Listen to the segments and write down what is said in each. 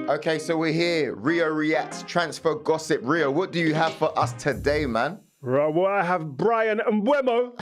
Okay, so we're here. Rio reacts, transfer gossip. Rio, what do you have for us today, man? Right, well, I have Bryan Mbeumo.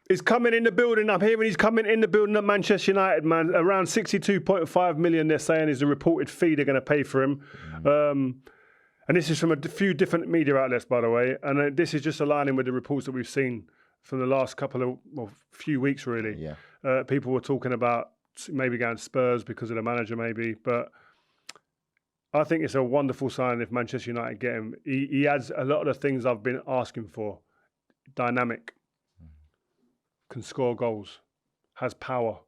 He's coming in the building. I'm hearing he's coming in the building at Manchester United, man. Around 62.5 million, they're saying, is the reported fee they're going to pay for him. And this is from a few different media outlets, by the way. And this is just aligning with the reports that we've seen from the last few weeks, really. Yeah. People were talking about maybe going to Spurs because of the manager, maybe. But I think it's a wonderful sign if Manchester United get him. He adds a lot of the things I've been asking for. Dynamic. Can score goals, has power,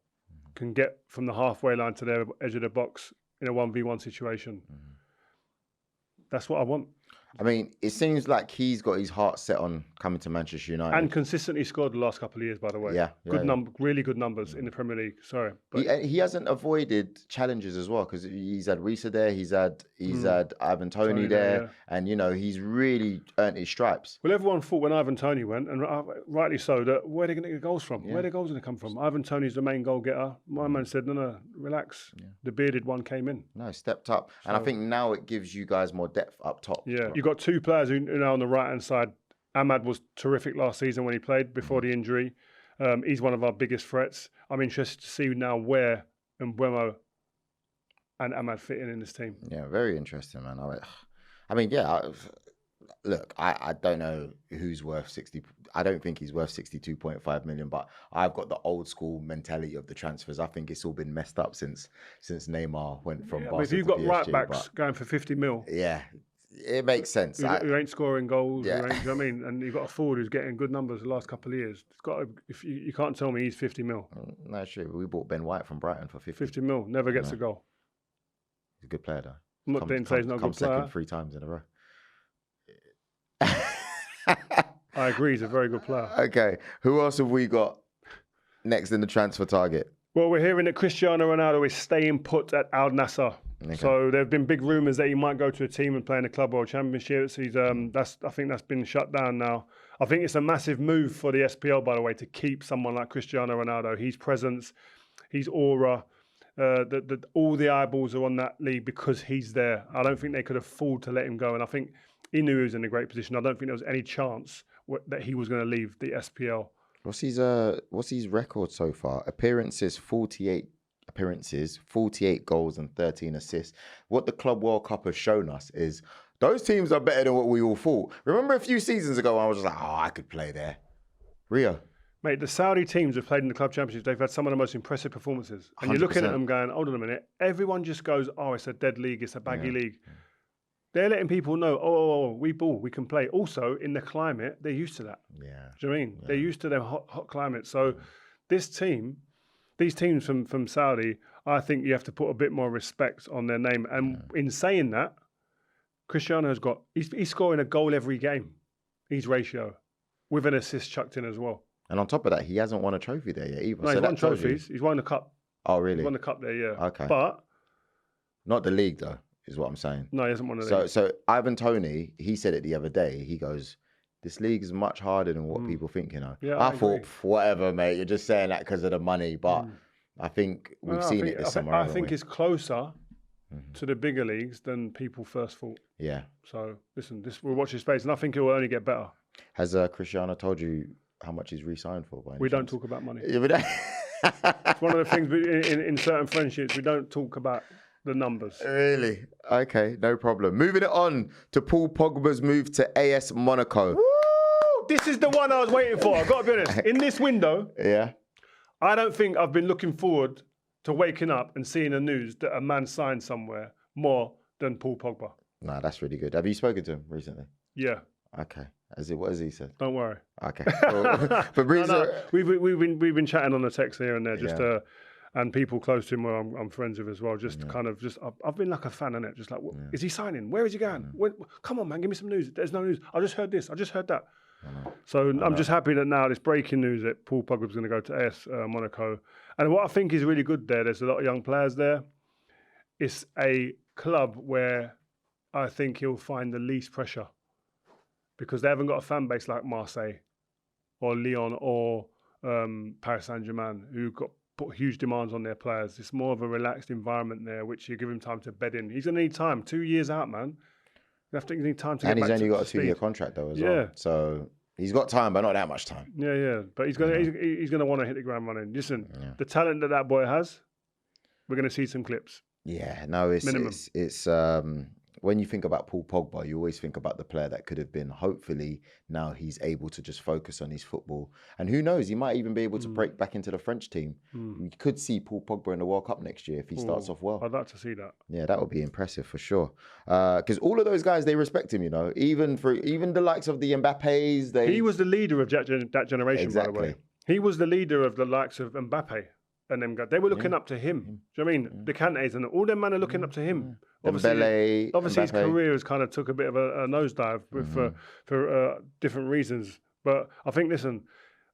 can get from the halfway line to the edge of the box in a 1v1 situation. That's what I want. I mean, it seems like he's got his heart set on coming to Manchester United. And consistently scored the last couple of years, by the way. Yeah. Really good numbers in the Premier League. Sorry. But he hasn't avoided challenges as well, because he's had Risa there, he's had Ivan Toney there, and, you know, he's really earned his stripes. Well, everyone thought when Ivan Toney went, and rightly so, that where are they going to get goals from? Yeah. Where are the goals going to come from? Ivan Toney's the main goal getter. My man said, no, relax. Yeah. The bearded one came in. No, stepped up. And I think now it gives you guys more depth up top. Yeah, you've got two players who are now on the right-hand side. Ahmad was terrific last season when he played before the injury. He's one of our biggest threats. I'm interested to see now where Mbeumo and Ahmad fit in this team. Yeah, very interesting, man. Look, I don't know who's worth 60. I don't think he's worth 62.5 million, but I've got the old school mentality of the transfers. I think it's all been messed up since Neymar went from Barca if you've to got PSG, right backs going for 50 mil. Yeah, it makes sense. Who ain't scoring goals, Yeah. you know what I mean? And you've got a forward who's getting good numbers the last couple of years. It's got to, if you can't tell me he's 50 mil. No, it's true. We bought Ben White from Brighton for 50. 50 mil, never gets a goal. He's a good player, though. I'm not saying he's not a good player. Second 3 times in a row. I agree, he's a very good player. Okay, who else have we got next in the transfer target? Well, we're hearing that Cristiano Ronaldo is staying put at Al Nassr. Okay. So there have been big rumours that he might go to a team and play in the Club World Championships. I think that's been shut down now. I think it's a massive move for the SPL, by the way, to keep someone like Cristiano Ronaldo. His presence, his aura, all the eyeballs are on that league because he's there. I don't think they could afford to let him go. And I think he knew he was in a great position. I don't think there was any chance that he was going to leave the SPL. What's his record so far? Appearances, 48 appearances, 48 goals and 13 assists. What the Club World Cup has shown us is those teams are better than what we all thought. Remember a few seasons ago, I was just like, oh, I could play there. Rio. Mate, the Saudi teams have played in the Club Championships. They've had some of the most impressive performances. And 100%. You're looking at them going, hold on a minute. Everyone just goes, oh, it's a dead league. It's a baggy league. They're letting people know, we ball, we can play. Also, in the climate, they're used to that. Yeah. Do you know what I mean? Yeah. They're used to their hot climate. So these teams from Saudi, I think you have to put a bit more respect on their name. And in saying that, Cristiano he's scoring a goal every game, his ratio, with an assist chucked in as well. And on top of that, he hasn't won a trophy there yet either. No, he's won trophies. He's won the cup. Oh, really? He's won the cup there, yeah. Okay. But not the league, though, is what I'm saying. No, he hasn't won the league. So Ivan Toney, he said it the other day. He goes, this league is much harder than what people think, you know. Yeah, I thought, whatever, mate, you're just saying that because of the money. But I think we've seen it this summer. I think it's closer to the bigger leagues than people first thought. Yeah. So, listen, we'll watch his space, and I think it will only get better. Has Cristiano told you how much he's re-signed for? We don't talk about money. Yeah, we don't. It's one of the things in certain friendships, we don't talk about the numbers. Really? Okay, no problem. Moving it on to Paul Pogba's move to AS Monaco. Woo! This is the one I was waiting for. I've got to be honest. In this window, I don't think I've been looking forward to waking up and seeing the news that a man signed somewhere more than Paul Pogba. No, that's really good. Have you spoken to him recently? Yeah. Okay. What has he said? Don't worry. Okay. Fabrizio... We've been chatting on the text here and there, just and people close to him who I'm friends with as well. I've been like a fan in it. Just like, is he signing? Where is he going? Come on, man, give me some news. There's no news. I just heard this. I just heard that. So I'm just happy that now this breaking news that Paul Pogba's going to go to AS Monaco. And what I think is really good there's a lot of young players there. It's a club where I think he'll find the least pressure because they haven't got a fan base like Marseille or Lyon or Paris Saint-Germain who got put huge demands on their players. It's more of a relaxed environment there, which you give him time to bed in. He's going to need time. 2 years out, man. You need time to get back to speed. And he's only got a 2-year contract though as well. So he's got time, but not that much time. Yeah. But he's going to want to hit the ground running. Listen, the talent that boy has, we're going to see some clips. Yeah, no, it's when you think about Paul Pogba, you always think about the player that could have been. Hopefully, now he's able to just focus on his football. And who knows, he might even be able to break back into the French team. We could see Paul Pogba in the World Cup next year if he starts off well. I'd like to see that. Yeah, that would be impressive for sure. Because all of those guys, they respect him, you know. Even the likes of the Mbappes. He was the leader of that generation, exactly. By the way. He was the leader of the likes of Mbappe. And them guys, they were looking up to him. Do you know what I mean? The Kantes and all them men are looking up to him. Obviously, his career has kind of took a bit of a nosedive for different reasons. But I think, listen,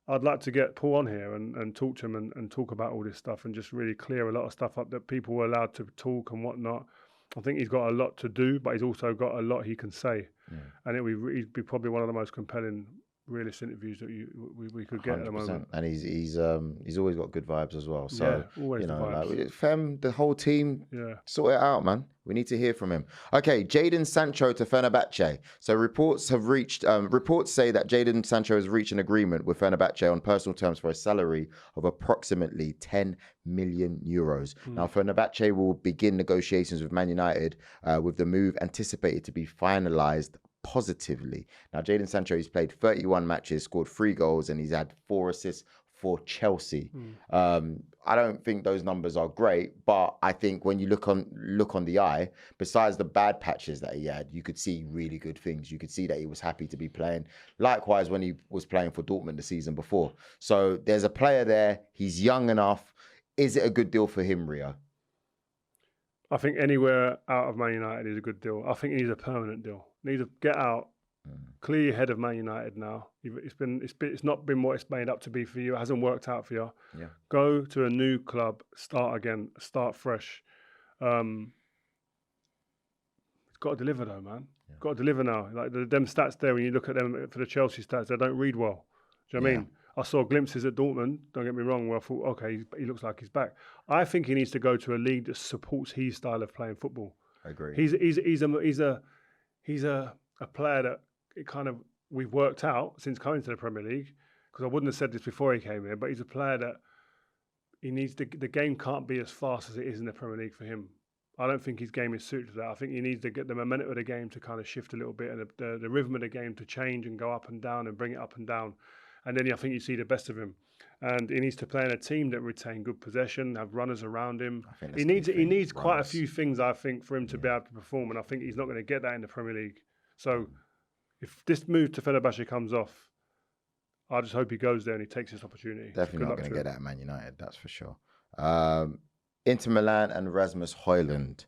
I'd like to get Paul on here and talk to him and talk about all this stuff and just really clear a lot of stuff up that people were allowed to talk and whatnot. I think he's got a lot to do, but he's also got a lot he can say. And he'd be probably one of the most compelling realist interviews that we could get 100%. At the moment. And he's always got good vibes as well. So always the vibes. Like, Fem, the whole team, sort it out, man. We need to hear from him. Okay, Jadon Sancho to Fenerbahce. So reports say that Jadon Sancho has reached an agreement with Fenerbahce on personal terms for a salary of approximately 10 million euros. Now, Fenerbahce will begin negotiations with Man United with the move anticipated to be finalised positively. Now, Jadon Sancho, he's played 31 matches, scored 3 goals, and he's had 4 assists for Chelsea. I don't think those numbers are great, but I think when you look on the eye, besides the bad patches that he had, you could see really good things. You could see that he was happy to be playing. Likewise, when he was playing for Dortmund the season before. So there's a player there. He's young enough. Is it a good deal for him, Rio? I think anywhere out of Man United is a good deal. I think he needs a permanent deal. Need to get out, clear your head of Man United now. It's not been what it's made up to be for you. It hasn't worked out for you. Yeah. Go to a new club, start again, start fresh. It's got to deliver though, man. Yeah. Got to deliver now. Like them stats there, when you look at them for the Chelsea stats, they don't read well. Do you know what I mean? I saw glimpses at Dortmund. Don't get me wrong. Where I thought, okay, he looks like he's back. I think he needs to go to a league that supports his style of playing football. I agree. He's a player that we've worked out since coming to the Premier League, because I wouldn't have said this before he came here, but he's a player that he needs the game can't be as fast as it is in the Premier League for him. I don't think his game is suited to that. I think he needs to get the momentum of the game to kind of shift a little bit and the rhythm of the game to change and go up and down and bring it up and down. And then I think you see the best of him. And he needs to play in a team that retain good possession, have runners around him. He needs quite a few things, I think, for him to be able to perform. And I think he's not going to get that in the Premier League. So if this move to Fenerbahce comes off, I just hope he goes there and he takes this opportunity. Definitely not going to get that at Man United, that's for sure. Inter Milan and Rasmus Højlund.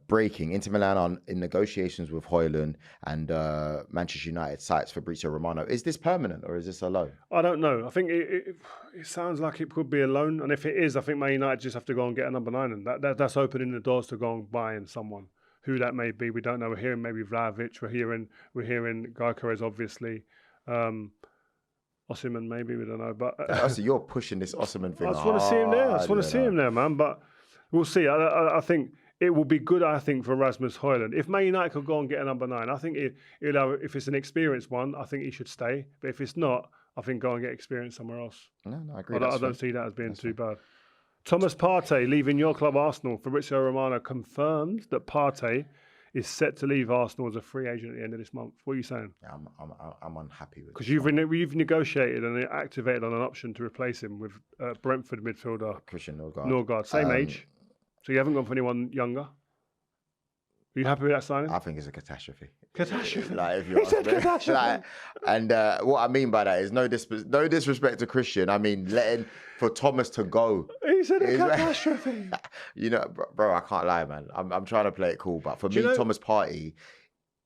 Breaking. Inter Milan are in negotiations with Højlund, and Manchester United cites Fabrizio Romano. Is this permanent or is this a loan? I don't know. I think it sounds like it could be a loan, and if it is, I think Man United just have to go and get a number 9, and that's opening the doors to go and buying someone. Who that may be, we don't know. We're hearing maybe Vlahovic. We're hearing Gyökeres, obviously. Osimhen, maybe, we don't know. But so you're pushing this Osimhen thing. I just want to see him there. I just want to see him there, man. But we'll see. I think it will be good, I think, for Rasmus Højlund. If Man United could go and get a number 9, I think if it's an experienced one, I think he should stay. But if it's not, I think go and get experience somewhere else. No, I agree. I don't see that as being too bad. Thomas Partey leaving your club Arsenal. Fabrizio Romano confirmed that Partey is set to leave Arsenal as a free agent at the end of this month. What are you saying? Yeah, I'm unhappy with it. Because you've negotiated and activated on an option to replace him with Brentford midfielder Cristiano Ronaldo. Norgard, same age. So you haven't gone for anyone younger? Are you happy with that signing? I think it's a catastrophe. Catastrophe. Like, if you're catastrophe. And what I mean by that is no disrespect to Christian. I mean letting for Thomas to go. He said a catastrophe. You know, bro, I can't lie, man. I'm trying to play it cool, but for me, Thomas Partey,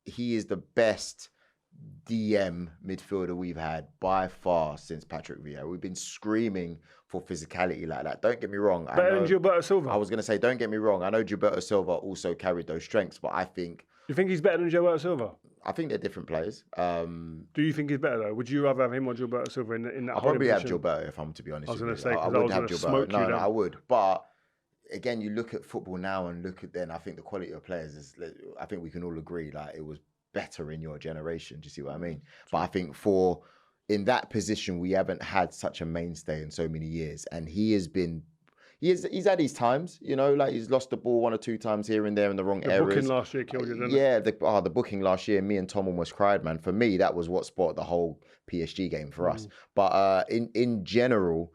he is the best DM midfielder we've had by far since Patrick Vieira. We've been screaming for physicality like that. Don't get me wrong. Better than Gilberto Silva. I was going to say, don't get me wrong. I know Gilberto Silva also carried those strengths, but I think... You think he's better than Gilberto Silva? I think they're different players. Do you think he's better though? Would you rather have him or Gilberto Silva in that? I'll probably have Gilberto if I'm to be honest. I was going to say, I because I would was have going to Gilberto. smoke you. No, I would. But again, you look at football now and look at then. I think the quality of players is. I think we can all agree like it was better in your generation. Do you see what I mean? But I think in that position, we haven't had such a mainstay in so many years, and he has been. He's had his times, you know, like he's lost the ball 1 or 2 times here and there in the wrong areas. The booking last year killed you, didn't it? Yeah, the booking last year, me and Tom almost cried, man. For me, that was what spotted the whole PSG game for us. But in general,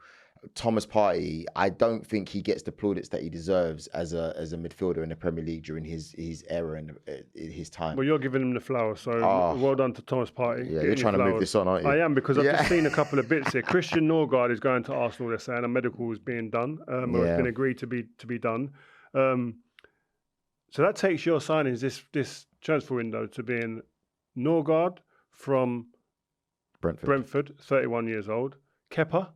Thomas Partey, I don't think he gets the plaudits that he deserves as a midfielder in the Premier League during his era and his time. Well, you're giving him the flowers, so well done to Thomas Partey. Yeah, you're trying to move this on, aren't you? I am, because I've just seen a couple of bits here. Christian Norgard is going to Arsenal, they're saying, a medical is being done, or it's been agreed to be done. So that takes your signings this transfer window to being Norgard from Brentford, 31 years old, Kepa,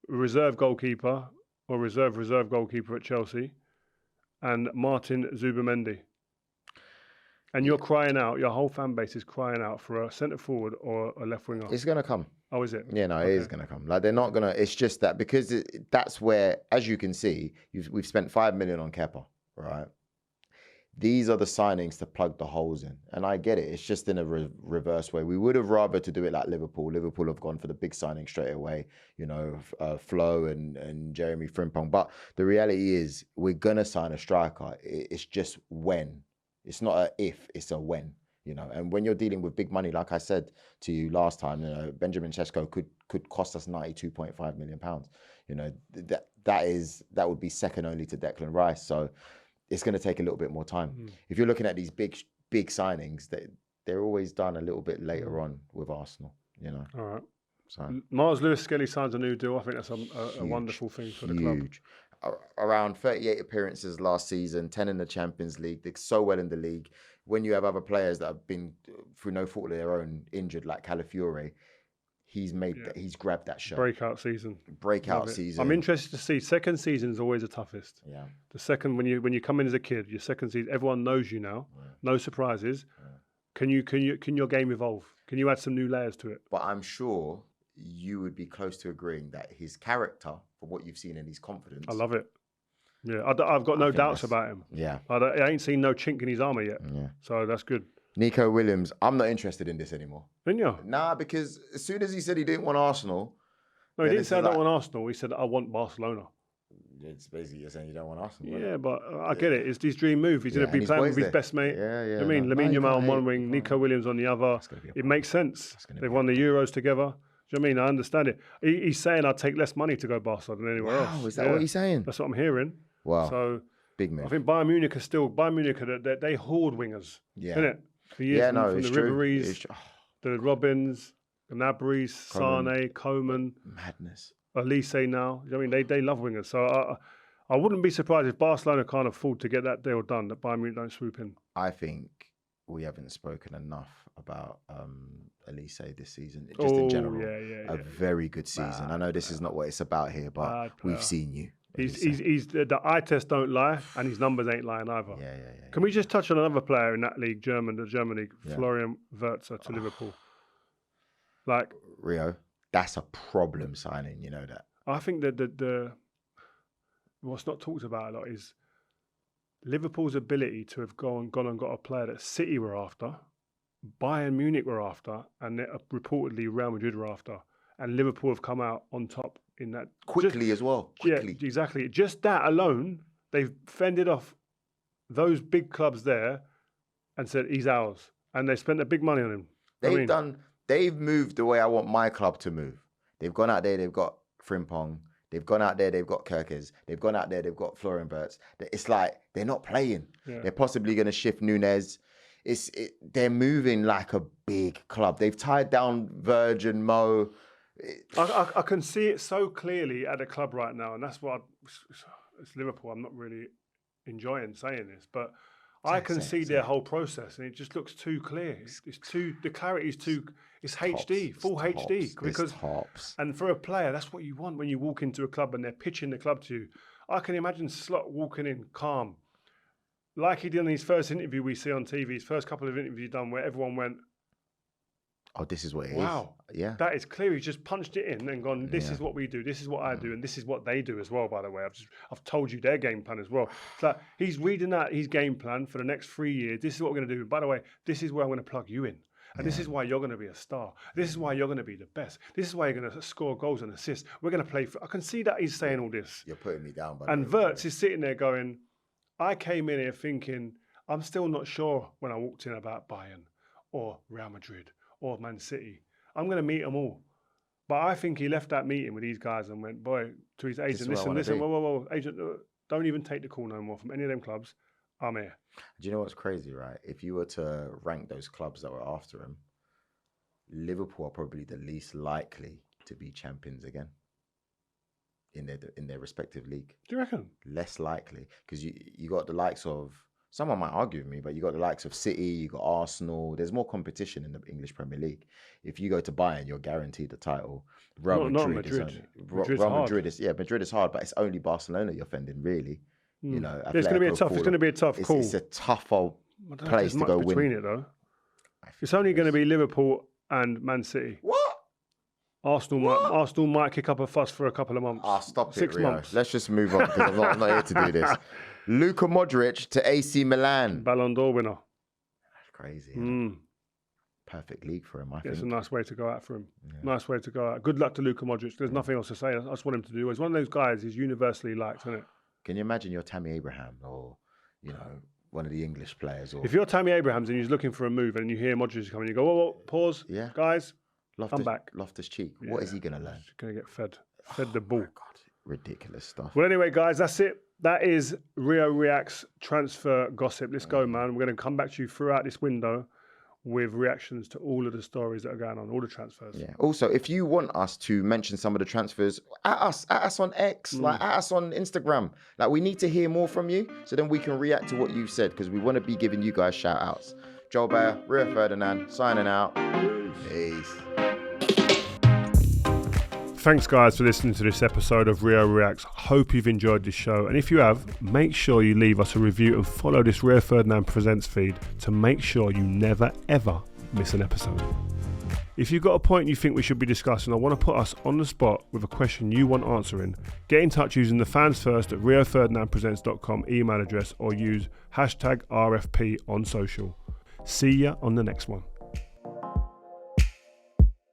reserve goalkeeper or reserve goalkeeper at Chelsea, and Martin Zubimendi. And you're crying out, your whole fan base is crying out for a centre forward or a left winger. It's going to come. Oh, is it? Yeah, no, it is going to come. Like, they're not going to, it's just that because that's where, as you can see, we've spent 5 million on Kepa, right? These are the signings to plug the holes in. And I get it. It's just in a reverse way. We would have rather to do it like Liverpool. Liverpool have gone for the big signing straight away, you know, Flo and Jeremy Frimpong. But the reality is we're going to sign a striker. It's just when. It's not a if, it's a when, you know. And when you're dealing with big money, like I said to you last time, you know, Benjamin Sesko could cost us £92.5 million. You know, that would be second only to Declan Rice. So it's going to take a little bit more time. If you're looking at these big signings, they're always done a little bit later on with Arsenal, you know. All right. So Mars Lewis-Skelly signs a new deal. I think that's a wonderful thing for the club. Around 38 appearances last season, 10 in the Champions League. They're so well in the league. When you have other players that have been, through no fault of their own, injured, like Calafiore, he's grabbed that show. Breakout season. I'm interested to see. Second season is always the toughest. Yeah. The second, when you come in as a kid, your second season, everyone knows you now. Yeah. No surprises. Yeah. Can your game evolve? Can you add some new layers to it? But I'm sure you would be close to agreeing that his character, for what you've seen in his confidence. I love it. Yeah, I've got no doubts about him. Yeah. I ain't seen no chink in his armour yet. Yeah. So that's good. Nico Williams, I'm not interested in this anymore. Didn't you? Nah, because as soon as he said he didn't want Arsenal. No, he didn't say I don't want Arsenal. He said I want Barcelona. It's basically you're saying you don't want Arsenal. Yeah, but I get it. It's his dream move. He's going to be playing with his best mate. Yeah. I mean, Lamine Yamal on one wing, Nico Williams on the other. It makes sense. They've won the Euros together. Do you know what I mean? I understand it. He's saying I'd take less money to go Barca than anywhere else. Is that what he's saying? That's what I'm hearing. Wow. So big move. I think Bayern Munich they hoard wingers. Yeah. Isn't it? For years from the Ribery's, the Robins, the Gnabry's, Sane, Coman. Madness. Elise now. You know what I mean? They love wingers. So I wouldn't be surprised if Barcelona can't afford to get that deal done, that Bayern Munich don't swoop in. I think we haven't spoken enough about Elise this season, just in general. A very good season. I know this is not what it's about here, but we've seen you. He's the eye test don't lie, and his numbers ain't lying either. Yeah. Can we just touch on another player in that league, the German league, Florian Wirtz to Liverpool? Like Rio, that's a problem signing. You know that. I think that the what's not talked about a lot is Liverpool's ability to have gone and got a player that City were after, Bayern Munich were after, and reportedly Real Madrid were after, and Liverpool have come out on top in that quickly as well. Quickly. Yeah, exactly. Just that alone, they've fended off those big clubs there and said he's ours, and they spent the big money on him. They've moved the way I want my club to move. They've gone out there. They've got Frimpong. They've gone out there, they've got Kirkes. They've gone out there, they've got Florian Wirtz. It's like they're not playing. Yeah. They're possibly going to shift Nunez. They're moving like a big club. They've tied down Verge and Mo. I can see it so clearly at the club right now, and that's what it's Liverpool. I'm not really enjoying saying this, but I can see their whole process, and it just looks too clear. The clarity is too. It's HD, full HD. Because and for a player, that's what you want when you walk into a club and they're pitching the club to you. I can imagine Slot walking in calm, like he did in his first interview we see on TV, his first couple of interviews done where everyone went, oh, this is what it is. Wow. Yeah. That is clear. He's just punched it in and gone, this is what we do, this is what I do, and this is what they do as well, by the way. I've told you their game plan as well. It's like he's reading out his game plan for the next 3 years. This is what we're going to do. By the way, this is where I'm going to plug you in. And this is why you're going to be a star. This is why you're going to be the best. This is why you're going to score goals and assists. We're going to play for... I can see that he's saying all this. You're putting me down. And Verge is sitting there going, I came in here thinking, I'm still not sure when I walked in about Bayern or Real Madrid or Man City. I'm going to meet them all. But I think he left that meeting with these guys and went, boy, to his agent, listen, whoa, agent, don't even take the call no more from any of them clubs. I'm here. Do you know what's crazy, right? If you were to rank those clubs that were after him, Liverpool are probably the least likely to be champions again in their respective league. Do you reckon? Less likely, because you got the likes of, someone might argue with me, but you got the likes of City, you got Arsenal. There's more competition in the English Premier League. If you go to Bayern, you're guaranteed the title. Madrid is hard, but it's only Barcelona you're fending, really. You know, it's going to be a tough. It's going to be a tough call. It's a tougher place to go win. Between it though, it's only going to be Liverpool and Man City. What? Arsenal might kick up a fuss for a couple of months. Stop 6 it, Rio. months. Let's just move on because I'm not here to do this. Luka Modric to AC Milan. Ballon d'Or winner. That's crazy. Perfect league for him, I think. It's a nice way to go out for him. Yeah. Nice way to go out. Good luck to Luka Modric. There's nothing else to say. I just want him to do. He's one of those guys who's universally liked, isn't it? Can you imagine you're Tammy Abraham or, you know, one of the English players? Or... If you're Tammy Abrahams and he's looking for a move and you hear Modric coming, you go, whoa, pause, guys, I'm back. Loftus Cheek. Yeah. What is he going to learn? He's going to get fed the ball. God, ridiculous stuff. Well, anyway, guys, that's it. That is Rio Reacts transfer gossip. Let's go, man. We're going to come back to you throughout this window with reactions to all of the stories that are going on, all the transfers. Yeah. Also, if you want us to mention some of the transfers, at us on X, at us on Instagram. We need to hear more from you so then we can react to what you've said because we want to be giving you guys shout outs. Joel Bayer, Rio Ferdinand, signing out. Peace. Thanks, guys, for listening to this episode of Rio Reacts. Hope you've enjoyed this show. And if you have, make sure you leave us a review and follow this Rio Ferdinand Presents feed to make sure you never, ever miss an episode. If you've got a point you think we should be discussing or want to put us on the spot with a question you want answering, get in touch using the fans first at rioferdinandpresents.com email address or use #RFP on social. See ya on the next one.